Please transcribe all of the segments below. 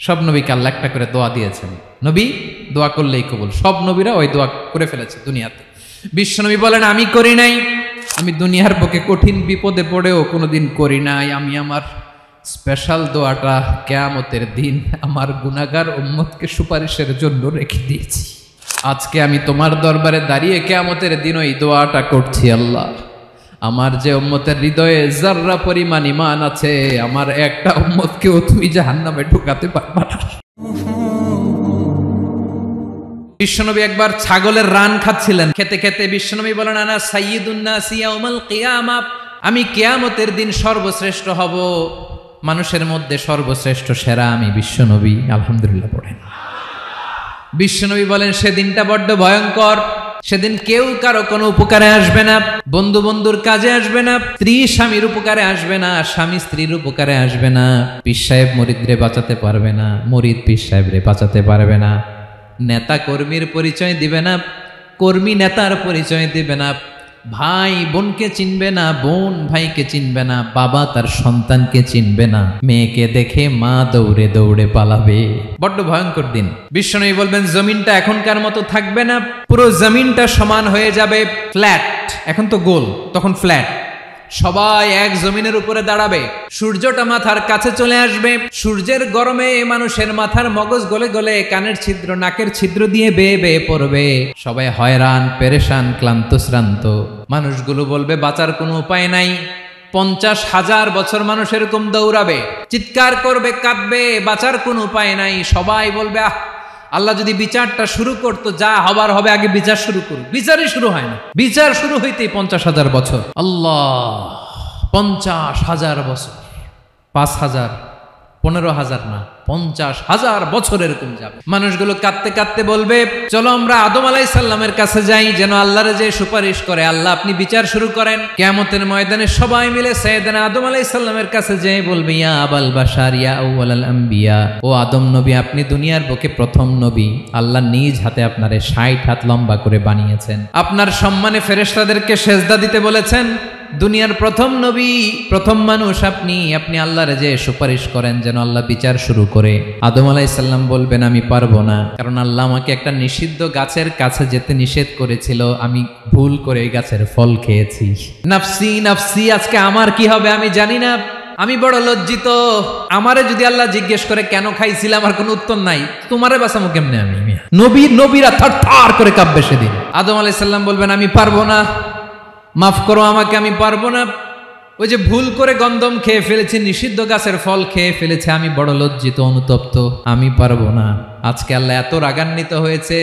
সব নবীকে আল্লাহ একটা করে দোয়া দিয়েছেন, নবী দোয়া করলেই কবুল। সব নবীরা ওই দোয়া করে ফেলেছে দুনিয়াতে। বিশ্বনবী বলেন আমি করি নাই, আমি দুনিয়ার বুকে কঠিন বিপদে পড়েও কোনোদিন করি নাই। আমি আমার স্পেশাল দোয়াটা কিয়ামতের দিন আমার গুনাহগার উম্মতকে সুপারিশের জন্য রেখে দিয়েছি। আজকে আমি তোমার দরবারে দাঁড়িয়ে কিয়ামতের দিন ওই দোয়াটা করছি, আল্লাহ আমার যে উম্মতের হৃদয়ে যাররা পরিমাণ ঈমান আছে, আমার একটা উম্মতকেও তুমি জাহান্নামে ঢুকাতে পারবা না। বিশ্বনবী একবার ছাগলের রান খাচ্ছিলেন, খেতে খেতে বিশ্বনবী বলেন আনা সাইয়্যিদুন নাসি ইয়াউমাল কিয়ামা, আমি কিয়ামতের দিন সর্বশ্রেষ্ঠ হব, মানুষের মধ্যে সর্বশ্রেষ্ঠ সেরা আমি বিশ্বনবী। আলহামদুলিল্লাহ পড়েন। বিশ্বনবী বলেন সেদিনটা বড্ড ভয়ঙ্কর, সেদিন কেউ কারো কোনো উপকারে আসবে না, বন্ধু বন্ধুর কাজে আসবে না, স্ত্রী স্বামীর উপকারে আসবে না, স্বামী স্ত্রীর উপকারে আসবে না, পীর সাহেব মুরিদরে বাঁচাতে পারবে না, মুরিদ পীর সাহেবরে বাঁচাতে পারবে না, নেতা কর্মীর পরিচয় দিবে না, কর্মী নেতার পরিচয় দিবে না, ভাই বোনকে চিনবে না, বোন ভাইকে চিনবে না, বাবা তার সন্তানকে চিনবে না, মেয়েকে দেখে মা দৌড়ে দৌড়ে পালাবে। বড্ড ভয়ঙ্কর দিন। বিশ্বনবী বলবেন জমিনটা এখনকার মতো থাকবে না, পুরো জমিনটা সমান হয়ে যাবে ফ্ল্যাট। এখন তো গোল, তখন ফ্ল্যাট। সবাই এক জমিনের উপরে দাঁড়াবে, সূর্যটা মাথার কাছে চলে আসবে, সূর্যের গরমে মানুষের মাথার মগজ গলে গলে কানের ছিদ্র নাকের ছিদ্র দিয়ে বেয়ে বেয়ে পড়বে। সবাই হয়রান পেরেশান ক্লান্ত শ্রান্ত। মানুষগুলো বলবে বাঁচার কোনো উপায় নাই। 50,000 বছর মানুষ এরকম দৌড়াবে, চিৎকার করবে, কাঁদবে, বাঁচার কোনো উপায় নাই। সবাই বলবে আহ, আল্লাহ যদি বিচারটা শুরু করতো, যা হবার হবে, আগে বিচার শুরু করুক। বিচারই শুরু হয় না, বিচার শুরু হইতেই 50,000 বছর। আল্লাহ, 50,000 বছর, 5,000, 15,000 না, 50,000 বছর এরকম যাবে। মানুষগুলো কাঁদতে কাঁদতে বলবে চলো আমরা আদম আলাইহিস সালামের কাছে যাই, যেন আল্লাহরে যে সুপারিশ করে, আল্লাহ আপনি বিচার শুরু করেন। কিয়ামতের ময়দানে সবাই মিলে সাইয়েদনা আদম আলাইহিস সালামের কাছে যেয়ে বলবে ইয়া আবাল বাশার ইয়া আউয়ালাল আম্বিয়া, ও আদম নবী আপনি দুনিয়ার বুকে প্রথম নবী, আল্লাহ নিজ হাতে আপনারে 60 হাত লম্বা করে বানিয়েছেন, আপনার সম্মানে ফেরেশতাদেরকে সেজদা দিতে বলেছেন, দুনিয়ার প্রথম নবী প্রথম মানুষ আপনি, আপনি আল্লাহরে যে সুপারিশ করেন যেন আল্লাহ বিচার শুরু করে। আদম আলাইহিস সালাম বলবেন আমি পারবো না, কারণ আল্লাহ আমাকে একটা নিষিদ্ধ গাছের কাছে যেতে নিষেধ করেছিল, আমি ভুল করে এই গাছের ফল খেয়েছি। নাফসি নাফসি, আজকে আমার কি হবে আমি জানি না, আমি বড় লজ্জিত। আমারে যদি আল্লাহ জিজ্ঞেস করে কেন খাইছিলাম, আমার কোনো উত্তর নাই, তোমারে বাঁচামো কেমনে আমি? নবীরা থার করে কাঁপবে সেদিন। আদম আলাইহিস সালাম বলবেন আমি পারবো না, মাফ করো আমাকে, আমি পারবো না। ওই যে ভুল করে গন্ধম খেয়ে ফেলেছি, নিষিদ্ধ গাছের ফল খেয়ে ফেলেছে, আমি বড় লজ্জিত অনুতপ্ত, আমি পারবো না। আজকে আল্লাহ এত রাগান্বিত হয়েছে,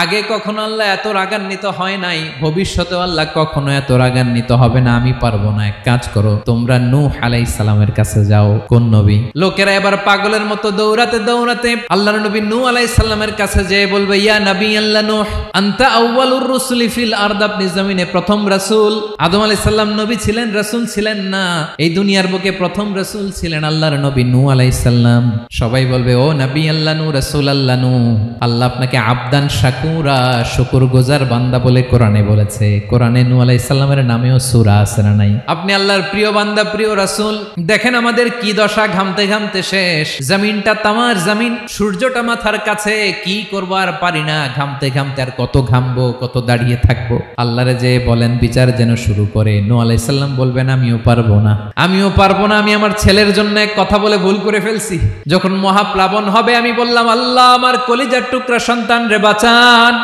আগে কখনো আল্লাহ এত রাগান্বিত হয় নাই, ভবিষ্যতেও আল্লাহ কখনো এত রাগান্বিত হবে না। আমি পারবো না, এক কাজ করো, তোমরা নূহ আলাইহিস সালামের কাছে যাও। কোন নবী? লোকেরা এবার পাগলের মতো দৌড়াতে দৌড়াতে আল্লাহর নবী নূহ আলাইহিস সালামের কাছে যেয়ে বলবে ইয়া নবী আল্লাহ নূহ আনতা আউয়ালুর রুসুলি ফিল আরদ, আপনি জমিনে প্রথম রাসূল। আদম আলাইহিস সালাম নবী ছিলেন, রাসূল ছিলেন না, এই দুনিয়ার বুকে প্রথম রাসূল ছিলেন আল্লাহর নবী নূহ আলাইহিস সালাম। সবাই বলবে ও নবী আল্লাহ নূহ, রাসূল আল্লাহ নূহ, আল্লাহ আপনাকে আবদান শাকুরা, শুকর গুজার বান্দা বলে কোরআনে বলেছে। কোরআনে নূহ আলাইহিস সালামের নামেও সূরা আছে না নাই? আপনি আল্লাহর প্রিয় বান্দা, প্রিয় রাসূল। দেখেন আমাদের কি দশা, ঘামতে ঘামতে শেষ, জমিনটা তামার জমিন, সূর্যটা মাথার কাছে, কি করবো আর পারি না, ঘামতে ঘামতে আর কত ঘামবো, কত দাঁড়িয়ে থাকবো। আল্লাহরে যে বলেন বিচার যেন শুরু করে। নূহ আলাইহিস সালাম বলবেন আমিও পারবো না, আমিও পারবো না, আমি আমার ছেলের জন্য এক কথা বলে ভুল করে ফেলছি। যখন মহাপ্লাবন হবে আমি বললাম আল্লাহ আমার কলিজার টুকরা সন্তান রে বাঁচান।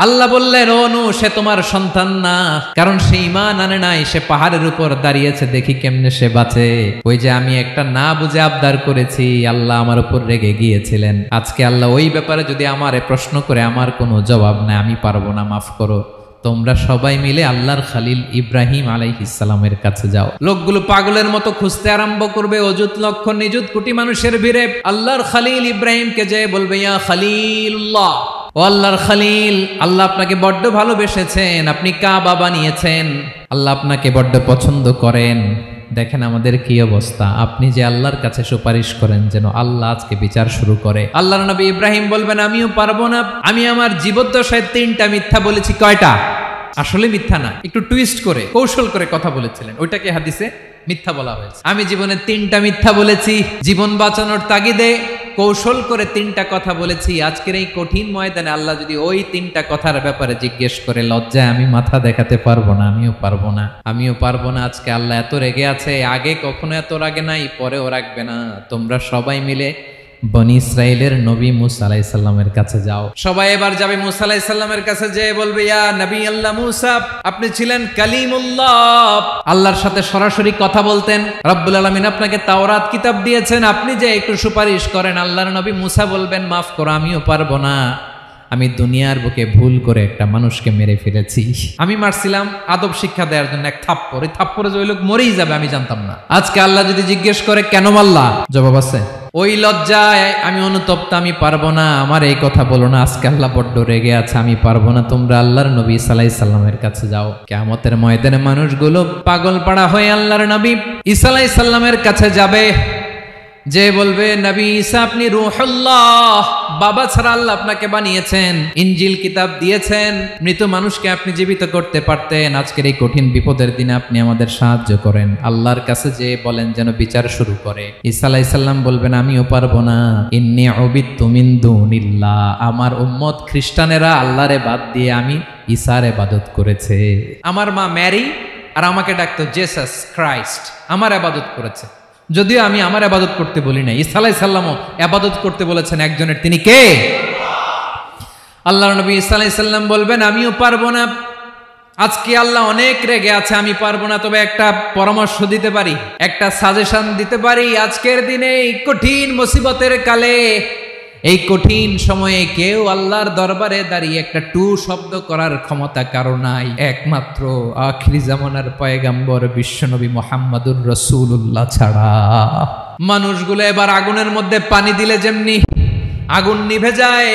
আল্লাহ বললেন ও নূহ সে তোমার সন্তান না, কারণ সে ঈমান আনে নাই, সে পাহাড়ের উপর দাঁড়িয়েছে, দেখি কেমনে সে বাঁচে। ওই যে আমি একটা না বুঝে আবদার করেছি, আল্লাহ আমার উপর রেগে গিয়েছিলেন। আজকে আল্লাহ ওই ব্যাপারে যদি আমারে প্রশ্ন করে, আমার কোনো জবাব নাই, আমি পারবো না, মাফ করো। তোমরা সবাই মিলে আল্লাহর খলিল ইব্রাহিম আলাইহিস সালামের কাছে যাও। লোকগুলো পাগলের মতো খুঁজতে আরম্ভ করবে, অযুত লক্ষ নিযুত কোটি মানুষের ভিড়ে আল্লাহর খলিল ইব্রাহিমকে যেয়ে বলবে ইয়া খলিলুল্লাহ, ও আল্লাহর খলিল, আল্লাহ আপনাকে বড্ড ভালোবেসেছেন, আপনি কাবা বানিয়েছেন, আল্লাহ আপনাকে বড্ড পছন্দ করেন। দেখেন আমাদের কি অবস্থা, আপনি যে আল্লাহর কাছে সুপারিশ করেন যেন আল্লাহ আজকে বিচার শুরু করে। আল্লাহর নবী ইব্রাহিম বলবেন আমিও পারবো না, আমি আমার জীবদ্দশায় 3টা মিথ্যা বলেছি। কয়টা? আসলে মিথ্যা না, একটু টুইস্ট করে কৌশল করে কথা বলেছিলেন, ওইটাকে হাদিসে মিথ্যা বলা হয়েছে। আমি জীবনে 3টা মিথ্যা বলেছি, জীবন বাঁচানোর তাগিদে কৌশল করে 3টা কথা বলেছি। আজকের এই কঠিন ময়দানে আল্লাহ যদি ওই 3টা কথার ব্যাপারে জিজ্ঞেস করে, লজ্জায় আমি মাথা দেখাতে পারবো না, আমিও পারবো না। আজকে আল্লাহ এত রেগে আছে, আগে কখনো এত রাগে নাই, পরেও রাখবে না। তোমরা সবাই মিলে বনি ইসরাইলের নবী মুসা আলাইহিস সালামের কাছে যাও। সবাই এবার যাবে মুসা আলাইহিস সালামের কাছে, যেয়ে বলবে, ইয়া নবী আল্লাহ মুসা, আপনি ছিলেন কালিমুল্লাহ, আল্লাহর সাথে সরাসরি কথা বলতেন। রব্বুল আলামিন আপনাকে তাওরাত কিতাব দিয়েছেন, আপনি যে একটু সুপারিশ করেন। আল্লাহর নবী মুসা বলবেন, মাফ করো, আমিও পারবো না। আমি দুনিয়ার বুকে ভুল করে একটা মানুষকে মেরে ফেলেছি। আমি মারছিলাম আদব শিক্ষা দেওয়ার জন্য এক থাপ্পড়, এই থাপ্পড়ে যে ওই লোক মরেই যাবে আমি জানতাম না। আজকে আল্লাহ যদি জিজ্ঞেস করে কেন মারলা, জবাব আছে। ওই লজ্জায় আমি অনুতপ্ত, আমি পারবো না, আমার এই কথা বলো না। আজকে আল্লাহ বড্ড রেগে আছে, আমি পারবো না। তোমরা আল্লাহর নবী ঈসা আলাইহিস সালামের কাছে যাও। কিয়ামতের ময়দানে মানুষগুলো পাগল পাড়া হয়ে আল্লাহর নবী ঈসা আলাইহিস সালামের কাছে যাবে, যে বলবে, নবী ঈসা আপনি রূহুল্লাহ, বাবা ছাড়া আল্লাহ আপনাকে বানিয়েছেন, ইনজিল কিতাব দিয়েছেন, মৃত মানুষকে আপনি জীবিত করতে পারতেন। আজকের এই কঠিন বিপদের দিনে আপনি আমাদের সাহায্য করেন। আল্লাহর কাছে যে বলেন যেন বিচার শুরু করে। ঈসা আলাইহিস সালাম বলবেন, আমিও পারবো না। ইন্নী উবিদতু মিন দুনিল্লাহ, আমার উম্মত খ্রিস্টানেরা আল্লাহরে বাদ দিয়ে আমি ঈসার ইবাদত করেছে। আমার মা ম্যারি আর আমাকে ডাকতো জেসাস ক্রাইস্ট, আমার ইবাদত করেছে। যদিও আমি আমার ইবাদত করতে বলি না, ঈসা আলাইহিস সালামও ইবাদত করতে বলেছেন একজনের, তিনি কে? আল্লাহর নবী ঈসা আলাইহিস সালাম বলবেন, আমিও পারবো না। আজকে আল্লাহ অনেক রেগে আছে, আমি পারবো না। তবে একটা পরামর্শ দিতে পারি, একটা সাজেশন দিতে পারি। আজকের দিনে এই কঠিন মুসিবতের কালে, এই কঠিন সময়ে কেউ আল্লাহর দরবারে দাঁড়িয়ে একটা টু শব্দ করার ক্ষমতা কারো নাই, একমাত্র আখিরি জামানার পয়গাম্বর বিশ্বনবী মুহাম্মদুর রাসূলুল্লাহ ছাড়া। মানুষগুলো এবার আগুনের মধ্যে পানি দিলে যেমনি আগুন নিভে যায়,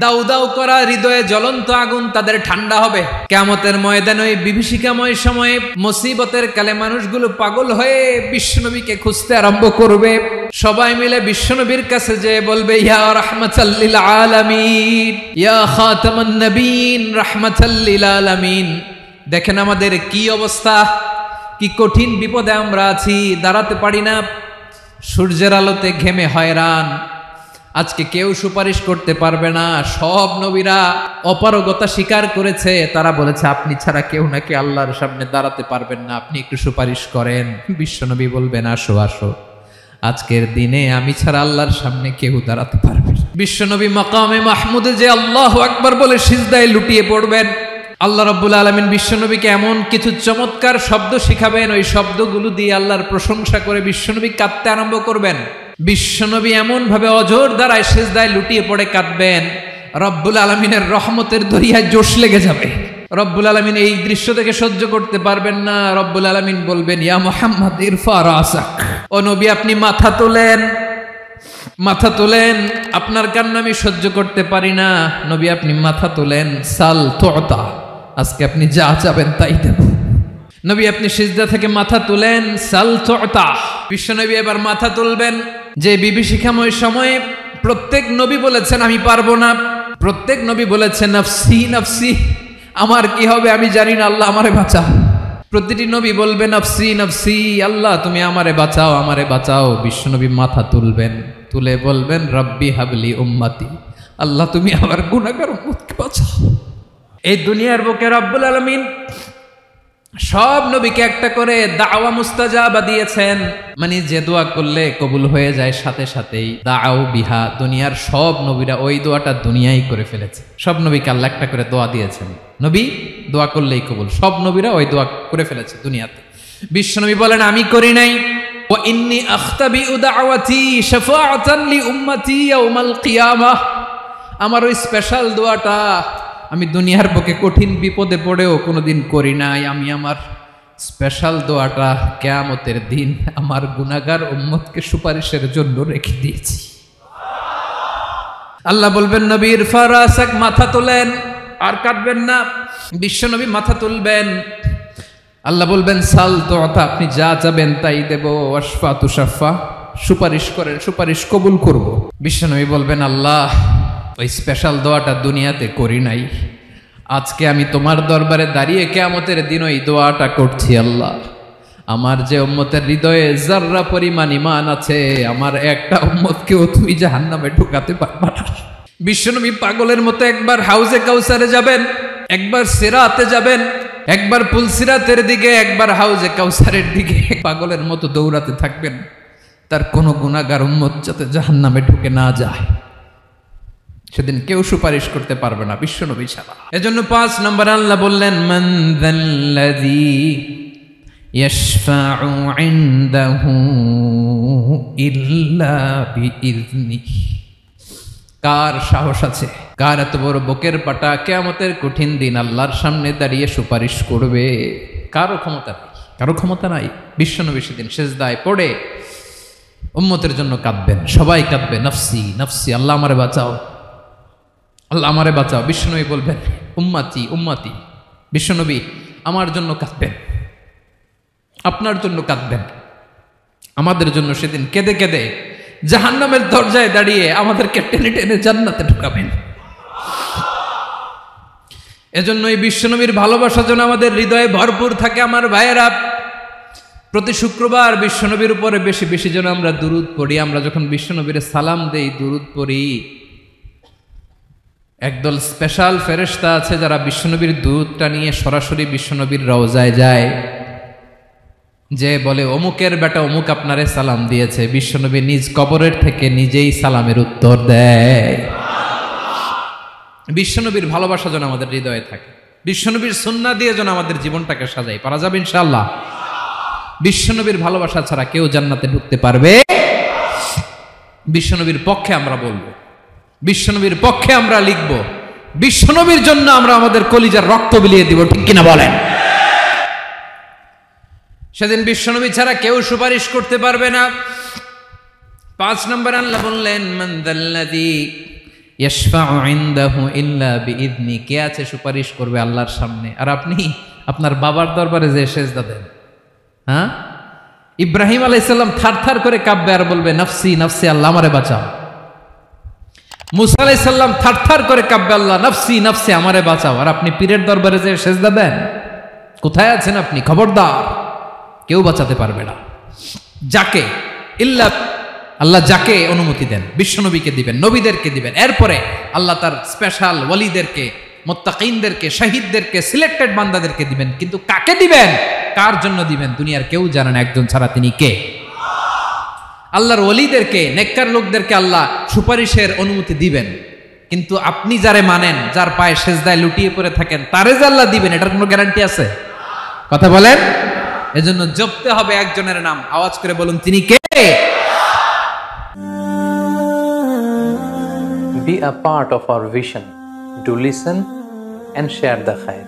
দাউ দাউ করা হৃদয়ে জ্বলন্ত আগুন তাদের ঠান্ডা হবে। কিয়ামতের ময়দানে ওই বিভীষিকাময় সময়ে, মুসিবতের কালে মানুষগুলো পাগল হয়ে বিশ্বনবীকে খুঁজতে আরম্ভ করবে। সবাই মিলে বিশ্বনবীর কাছে যেয়ে বলবে, ইয়া রাহমাতাল লিল আলামিন, ইয়া খাতামান নবীন, রাহমাতাল লিল আলামিন। দেখেন আমাদের কি অবস্থা, কি কঠিন বিপদে আমরা আছি, দাঁড়াতে পারি না, সূর্যের আলোতে ঘেমে হয়রান। আজকে কেউ সুপারিশ করতে পারবে না। সব নবীরা অপারগতা স্বীকার করেছে, তারা বলেছে আপনি ছাড়া কেউ নাকি আল্লাহর সামনে দাঁড়াতে পারবেন না, আপনি একটু সুপারিশ করেন। বিশ্বনবী বলবেন, আসো আসো, আজকের দিনে আমি ছাড়া আল্লাহর সামনে কেউ দাঁড়াতে পারবে না। বিশ্বনবী মাকামে মাহমুদে যে আল্লাহু আকবার বলে সিজদায় লুটিয়ে পড়বেন। আল্লাহ রাব্বুল আলামিন বিশ্বনবীকে এমন কিছু চমৎকার শব্দ শিখাবেন, ওই শব্দগুলো দিয়ে আল্লাহর প্রশংসা করে বিশ্বনবী কাঁদতে আরম্ভ করবেন। বিশ্বনবী এমন ভাবে অজর দ্বারায় সিজদায় লুটিয়ে পড়ে কাঁদবেন, রব্বুল আলামিনের রহমতের দরিয়ায় জোশ লেগে যাবে। রব্বুল আলামিন এই দৃশ্য থেকে সহ্য করতে পারবেন না। রব্বুল আলামিন বলবেন, ইয়া মুহাম্মদ ইরফা রাসাক, ও নবী আপনি মাথা তোলেন, মাথা তোলেন, আপনার কান্না আমি সহ্য করতে পারি না। নবী আপনি মাথা তোলেন, সাল তুতা, আজকে আপনি যা চাবেন তাই দেব। নবী আপনি সিজদা থেকে মাথা তুলেন, সাল তুতা। বিশ্বনবী এবার মাথা তুলবেন। যে বিভীষিকাময় সময়ে প্রত্যেক নবী বলেছেন আমি পারবো না, প্রত্যেক নবী বলেছেন নফসি নফসি, আমার কি হবে আমি জানি না, আল্লাহ আমারে বাঁচাও। প্রতিটি নবী বলবেন নফসি নফসি, আল্লাহ তুমি আমারে বাঁচাও, আমারে বাঁচাও। বিশ্বনবী মাথা তুলবেন, তুলে বলবেন রব্বি হাবলি উম্মতি, আল্লাহ তুমি আমার গুনাহগার উম্মতকে বাঁচাও। এই দুনিয়ার বুকে রব্বুল আলামিন সব নবীকে একটা করে দাওয়া মুস্তাজাবা দিয়েছেন, মানে যে দোয়া করলে কবুল হয়ে যায় সাথে সাথেই। দাও বিহা, দুনিয়ার সব নবীরা ওই দোয়াটা দুনিয়ায় করে ফেলেছে। সব নবীকে আল্লাহ একটা করে দোয়া দিয়েছেন, নবী দোয়া করলেই কবুল। সব নবীরা ওই দোয়া করে ফেলেছে দুনিয়াতে। বিশ্বনবী বলেন আমি করি নাই। ওয়া ইন্নী আখতাবিউ দাওয়াতি শাফাআতান লি উম্মতি ইয়াউমাল কিয়ামাহ, আমার ওই স্পেশাল দোয়াটা আমি দুনিয়ার বুকে কঠিন বিপদে পড়েও কোনোদিন করি নাই। আমি আমার স্পেশাল দোয়াটা কিয়ামতের দিন আমার গুনাহগার উম্মতকে সুপারিশের জন্য রেখে দিয়েছি। আল্লাহ বলবেন নবী ইরফা রাসাক, মাথা তোলেন, আর কাটবেন না। বিশ্বনবী মাথা তুলবেন। আল্লাহ বলবেন সাল তুতা, আপনি যা চাবেন তাই দেব। ওয়াশফা তুশাফা, সুপারিশ করেন, সুপারিশ কবুল করব। বিশ্বনবী বলবেন আল্লাহ ওই স্পেশাল দোয়াটা দুনিয়াতে করি নাই, আজকে আমি তোমার দরবারে দাঁড়িয়ে কিয়ামতের দিন ওই দোয়াটা করছি। আল্লাহ আমার যে উম্মতের হৃদয়ে যাররা পরিমাণ ঈমান আছে, আমার একটা উম্মতকেও তুমি জাহান্নামে ঢুকাতে পারবা না। বিশ্বনবী পাগলের মতো একবার হাউজে কাউসারে যাবেন, একবার সিরাতে যাবেন, একবার পুলসিরাতের দিকে, একবার হাউজে কাউসারের দিকে, পাগলের মতো দৌড়াতে থাকবেন, তার কোনো গুনাহগার উম্মত যাতে জাহান্নামে ঢুকে না যায়। সেদিন কেউ সুপারিশ করতে পারবে না বিশ্বনবী ছাড়া। এজন্য 5 নম্বর আল্লাহ বললেন, মান যাল্লাযী ইয়াশফাউ ইনদাহু ইল্লা বিইযনিহি। কার সাহস আছে, কার এত বড় বুকের পাটা কিয়ামতের কঠিন দিন আল্লাহর সামনে দাঁড়িয়ে সুপারিশ করবে? কারো ক্ষমতা নাই, কারো ক্ষমতা নাই। বিশ্বনবী সেদিন সিজদায় পড়ে উম্মতের জন্য কাঁদবেন, সবাই কাঁদবে, নফসি নফসি, আল্লাহ আমারে বাঁচাও, আল্লাহ আমারে বাঁচাও। বিশ্বনবী বলবেন, উম্মতি উম্মতি। বিশ্বনবী আমার জন্য কাঁদবেন, আপনার জন্য কাঁদবেন, আমাদের জন্য সেদিন কেঁদে কেঁদে জাহান্নামের দরজায় দাঁড়িয়ে আমাদেরকে টেনে টেনে জান্নাতে ঢুকাবেন। এজন্য এই বিশ্বনবীর ভালোবাসা যেন আমাদের হৃদয়ে ভরপুর থাকে। আমার ভাইয়েরা, প্রতি শুক্রবার বিশ্বনবীর উপরে বেশি বেশি যেন আমরা দুরূদ পড়ি। আমরা যখন বিশ্বনবীর সালাম দেই, দুরূদ পড়ি, একদল স্পেশাল ফেরেশতা আছে যারা বিশ্বনবীর দুরূদটা নিয়ে সরাসরি বিশ্বনবীর রওজায় যায়, যে বলে অমুকের বেটা অমুক আপনারে সালাম দিয়েছে। বিশ্বনবী নিজ কবরের থেকে নিজেই সালামের উত্তর দেয়। বিশ্বনবীর ভালোবাসা যেন আমাদের হৃদয়ে থাকে, বিশ্বনবীর সুন্নাহ দিয়ে যেন আমাদের জীবনটাকে সাজাই। পারা যাবে ইনশাআল্লাহ। বিশ্বনবীর ভালোবাসা ছাড়া কেউ জান্নাতে ঢুকতে পারবে? বিশ্বনবীর পক্ষে আমরা বলবো, বিশ্বনবীর পক্ষে আমরা লিখব, বিশ্বনবীর জন্য আমরা আমাদের কলিজার রক্ত বিলিয়ে দিব, ঠিক কিনা বলেন? সেদিন বিশ্বনবী ছাড়া কেউ সুপারিশ করতে পারবে না। 5 নম্বর আল্লাহ বললেন, মান যাল্লাযী ইয়াশফাউ ইনদাহু ইল্লা বিইযনি। কে আছে সুপারিশ করবে আল্লাহর সামনে? আর আপনি আপনার বাবার দরবারে যে সেজদা দেন, হ্যাঁ, ইব্রাহিম আলাইহিস সালাম থারথার করে কাঁপবে আর বলবে, নফসি নফসি, আল্লাহ আমারে বাঁচাও। মুসা আলাইহিস সালাম থারথার করে কাঁপবে, আল্লাহ নফসি নফসি, আমারে বাঁচাও। আর আপনি পীরের দরবারে যে সেজদা দেন, কোথায় আছেন আপনি? খবরদার, কেউ বাঁচাতে পারবে না। যাকে ইল্লা আল্লাহ যাকে অনুমতি দেন, বিশ্বনবীকে দিবেন, নবীদেরকে দিবেন, এরপরে আল্লাহ তার স্পেশাল ওয়ালিদেরকে, মুত্তাকিনদেরকে, শহীদদেরকে, সিলেক্টেড বান্দাদেরকে দিবেন। কিন্তু কাকে দিবেন, কার জন্য দিবেন, দুনিয়ার কেউ জানে না। একজন ছাড়া, তিনি কে? আল্লাহর ওয়ালিদেরকে, নেককার লোকদেরকে আল্লাহ সুপারিশের অনুমতি দিবেন। কিন্তু আপনি যারে মানেন, যার পায়ে সেজদায় লুটিয়ে পড়ে থাকেন, তারে যে আল্লাহ দিবেন, এটার কোনো গ্যারান্টি আছে? কথা বলেন। এজন্য জপতে হবে একজনের নাম, আওয়াজ করে বলুন, তিনি কে? Be a part of our vision. Do listen and share the khair.